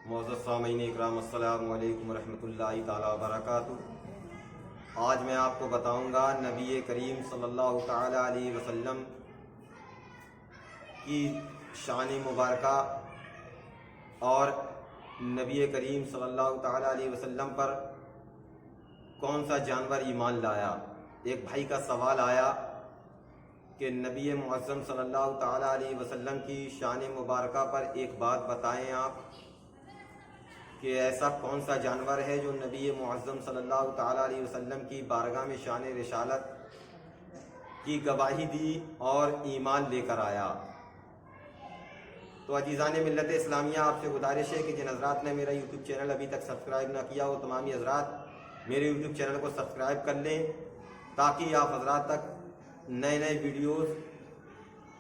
معزز سامعین اکرام، السلام علیکم ورحمۃ اللہ تعالیٰ وبرکاتہ۔ آج میں آپ کو بتاؤں گا نبی کریم صلی اللہ تعالیٰ علیہ وسلم کی شان مبارکہ اور نبی کریم صلی اللہ تعالیٰ علیہ وسلم پر کون سا جانور ایمان لایا۔ ایک بھائی کا سوال آیا کہ نبی معظم صلی اللہ تعالیٰ علیہ وسلم کی شان مبارکہ پر ایک بات بتائیں آپ کہ ایسا کون سا جانور ہے جو نبی معظم صلی اللہ تعالیٰ علیہ وسلم کی بارگاہ میں شان رسالت کی گواہی دی اور ایمان لے کر آیا۔ تو عزیزان ملت اسلامیہ، آپ سے گزارش ہے کہ جن حضرات نے میرا یوٹیوب چینل ابھی تک سبسکرائب نہ کیا ہو، تمامی حضرات میرے یوٹیوب چینل کو سبسکرائب کر لیں تاکہ آپ حضرات تک نئے نئے ویڈیوز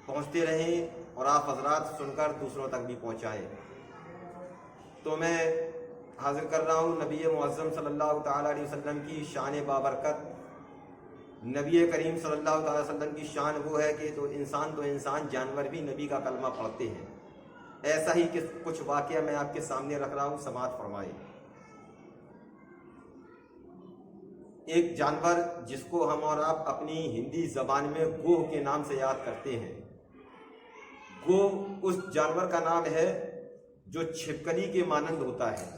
پہنچتے رہیں اور آپ حضرات سن کر دوسروں تک بھی پہنچائیں۔ تو میں حاضر کر رہا ہوں نبی معظم صلی اللہ تعالیٰ علیہ وسلم کی شان بابرکت۔ نبی کریم صلی اللہ تعالیٰ علیہ وسلم کی شان وہ ہے کہ تو انسان جانور بھی نبی کا کلمہ پڑھتے ہیں۔ ایسا ہی کچھ واقعہ میں آپ کے سامنے رکھ رہا ہوں، سماعت فرمائیں۔ ایک جانور جس کو ہم اور آپ اپنی ہندی زبان میں گوہ کے نام سے یاد کرتے ہیں۔ گوہ اس جانور کا نام ہے جو چھپکلی کے مانند ہوتا ہے۔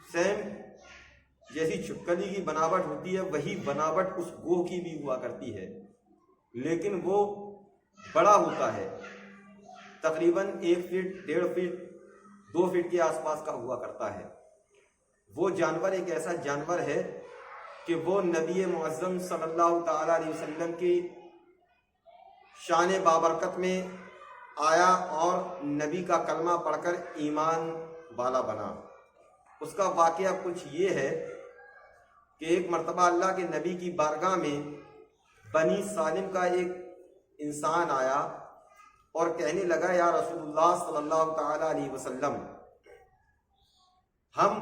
سیم جیسی چھپکلی کی بناوٹ ہوتی ہے وہی بناوٹ اس گوہ کی بھی ہوا کرتی ہے، لیکن وہ بڑا ہوتا ہے، تقریباً 1 فٹ 1.5 فٹ 2 فٹ کے آس پاس کا ہوا کرتا ہے۔ وہ جانور ایک ایسا جانور ہے کہ وہ نبی معظم صلی اللہ تعالیٰ علیہ وسلم کی شان بابرکت میں آیا اور نبی کا کلمہ پڑھ کر ایمان والا بنا۔ اس کا واقعہ کچھ یہ ہے کہ ایک مرتبہ اللہ کے نبی کی بارگاہ میں بنی سالم کا ایک انسان آیا اور کہنے لگا، یا رسول اللہ صلی اللہ تعالیٰ علیہ وسلم، ہم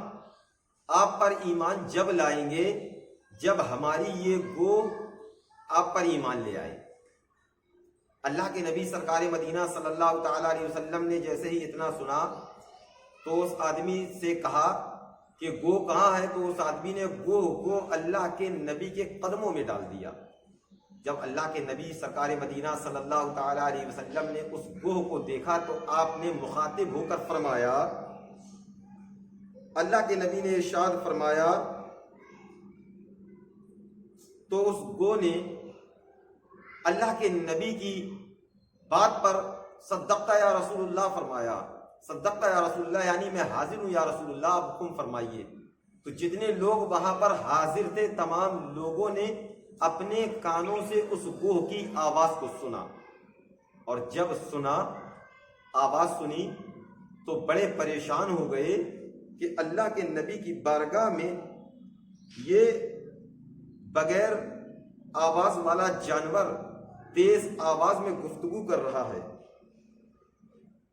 آپ پر ایمان جب لائیں گے جب ہماری یہ گو آپ پر ایمان لے آئے۔ اللہ کے نبی سرکار مدینہ صلی اللہ تعالیٰ علیہ وسلم نے جیسے ہی اتنا سنا تو اس آدمی سے کہا کہ گو کہاں ہے؟ تو اس آدمی نے گو اللہ کے نبی کے قدموں میں ڈال دیا۔ جب اللہ کے نبی سرکار مدینہ صلی اللہ تعالیٰ علیہ وسلم نے اس گوہ کو دیکھا تو آپ نے مخاطب ہو کر فرمایا، اللہ کے نبی نے ارشاد فرمایا، تو اس گو نے اللہ کے نبی کی بات پر صدقتا یا رسول اللہ فرمایا۔ صدقتا یا رسول اللہ یعنی میں حاضر ہوں یا رسول اللہ، آپ حکم فرمائیے۔ تو جتنے لوگ وہاں پر حاضر تھے تمام لوگوں نے اپنے کانوں سے اس گوہ کی آواز کو سنا، اور جب آواز سنی تو بڑے پریشان ہو گئے کہ اللہ کے نبی کی بارگاہ میں یہ بغیر آواز والا جانور تیز آواز میں گفتگو کر رہا ہے۔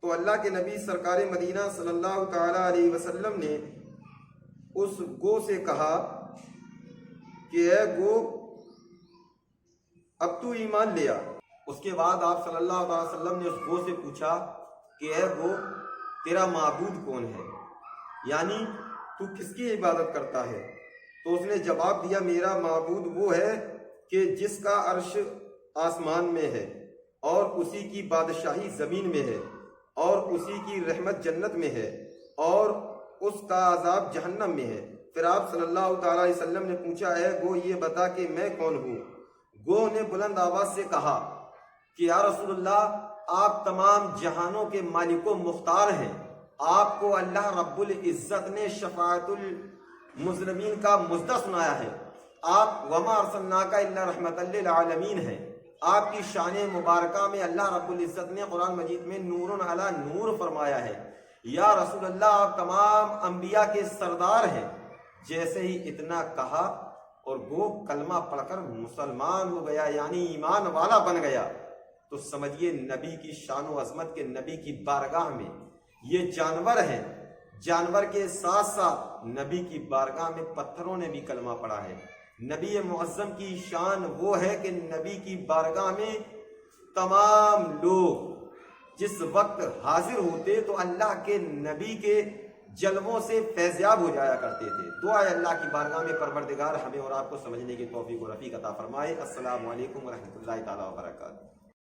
تو اللہ کے نبی سرکار مدینہ صلی اللہ تعالیٰ علیہ وسلم نے اس گو سے کہا کہ اے گو، اب تو ایمان لے آ۔ اس کے بعد آپ صلی اللہ علیہ وسلم نے اس گو سے پوچھا کہ اے گو، تیرا معبود کون ہے، یعنی تو کس کی عبادت کرتا ہے؟ تو اس نے جواب دیا، میرا معبود وہ ہے کہ جس کا عرش آسمان میں ہے اور اسی کی بادشاہی زمین میں ہے اور اسی کی رحمت جنت میں ہے اور اس کا عذاب جہنم میں ہے۔ پھر آپ صلی اللہ تعالیٰ علیہ وسلم نے پوچھا، اے گو یہ بتا کہ میں کون ہوں؟ گو نے بلند آواز سے کہا کہ یا رسول اللہ، آپ تمام جہانوں کے مالک و مختار ہیں، آپ کو اللہ رب العزت نے شفاعت المذنبین کا مژدہ سنایا ہے، آپ وما ارسلناک الا رحمۃ للعالمین ہیں۔ آپ کی شان مبارکہ میں اللہ رب العزت نے قرآن مجید میں نور علی نور فرمایا ہے۔ یا رسول اللہ، آپ تمام انبیاء کے سردار ہیں۔ جیسے ہی اتنا کہا اور وہ کلمہ پڑھ کر مسلمان ہو گیا، یعنی ایمان والا بن گیا۔ تو سمجھیے نبی کی شان و عظمت کے نبی کی بارگاہ میں یہ جانور ہیں، جانور کے ساتھ ساتھ نبی کی بارگاہ میں پتھروں نے بھی کلمہ پڑھا ہے۔ نبی معظم کی شان وہ ہے کہ نبی کی بارگاہ میں تمام لوگ جس وقت حاضر ہوتے تو اللہ کے نبی کے جلووں سے فیضیاب ہو جایا کرتے تھے۔ دعا ہے اللہ کی بارگاہ میں پروردگار ہمیں اور آپ کو سمجھنے کی توفیق و رفیق عطا فرمائے۔ السلام علیکم ورحمۃ اللہ تعالیٰ وبرکاتہ۔